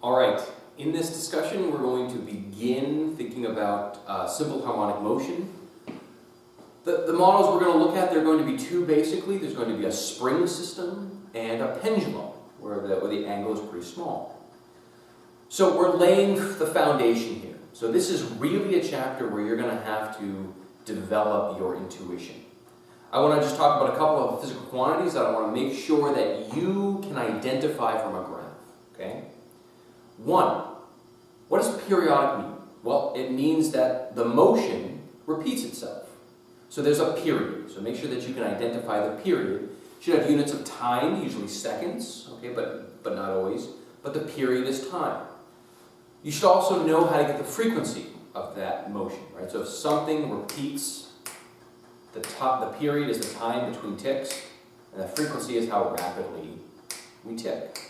All right, in this discussion we're going to begin thinking about simple harmonic motion. The models we're going to look at, there are going to be two basically. There's going to be a spring system and a pendulum, where the angle is pretty small. So we're laying the foundation here. So this is really a chapter where you're going to have to develop your intuition. I want to just talk about a couple of physical quantities that I want to make sure that you can identify from a graph. Okay? One, what does periodic mean? Well, it means that the motion repeats itself. So there's a period. So make sure that you can identify the period. You should have units of time, usually seconds, okay, but not always. But the period is time. You should also know how to get the frequency of that motion, right? So if something repeats, the period is the time between ticks, and the frequency is how rapidly we tick.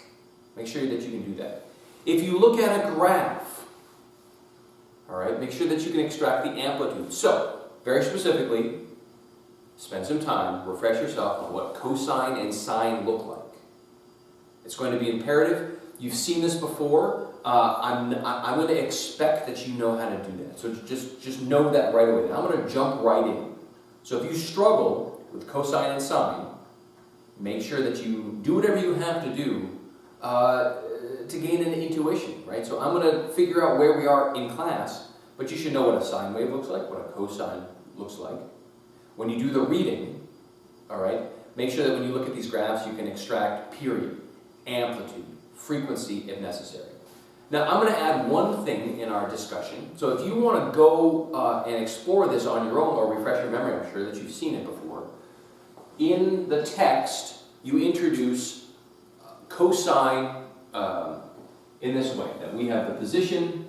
Make sure that you can do that. If you look at a graph, all right, make sure that you can extract the amplitude. So, very specifically, spend some time, refresh yourself on what cosine and sine look like. It's going to be imperative. You've seen this before. I'm going to expect that you know how to do that. So just know that right away. Now I'm going to jump right in. So if you struggle with cosine and sine, make sure that you do whatever you have to do to gain an intuition, right? So I'm going to figure out where we are in class, but you should know what a sine wave looks like, what a cosine looks like. When you do the reading, all right, make sure that when you look at these graphs, you can extract period, amplitude, frequency if necessary. Now, I'm going to add one thing in our discussion. So if you want to go and explore this on your own or refresh your memory, I'm sure that you've seen it before. In the text, you introduce cosine in this way, that we have the position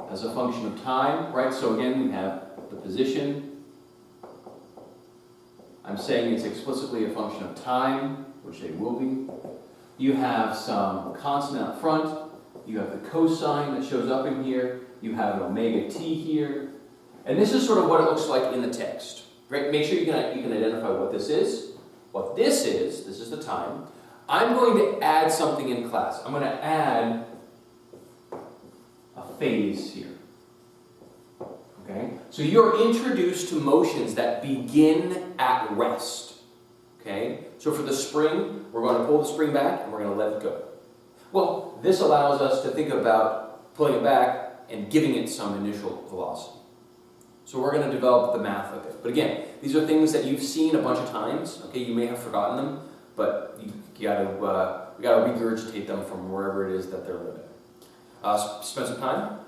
as a function of time, right? So again, we have the position. I'm saying it's explicitly a function of time, which they will be. You have some constant up front. You have the cosine that shows up in here. You have an omega t here. And this is sort of what it looks like in the text. Right? Make sure you can identify what this is. What this is the time. I'm going to add something in class. I'm going to add a phase here. Okay? So you're introduced to motions that begin at rest. Okay? So for the spring, we're going to pull the spring back and we're going to let it go. Well, this allows us to think about pulling it back and giving it some initial velocity. So we're going to develop the math of it. But again, these are things that you've seen a bunch of times. Okay, you may have forgotten them, but we got to regurgitate them from wherever it is that they're living. Spend some time,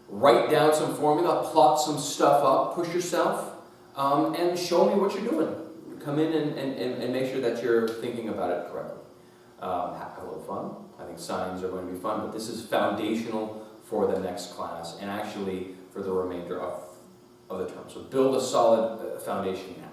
write down some formula, plot some stuff up, push yourself, and show me what you're doing. Come in and make sure that you're thinking about it correctly. Have a little fun. I think sines are going to be fun, but this is foundational for the next class and actually for the remainder of the term. So build a solid foundation now.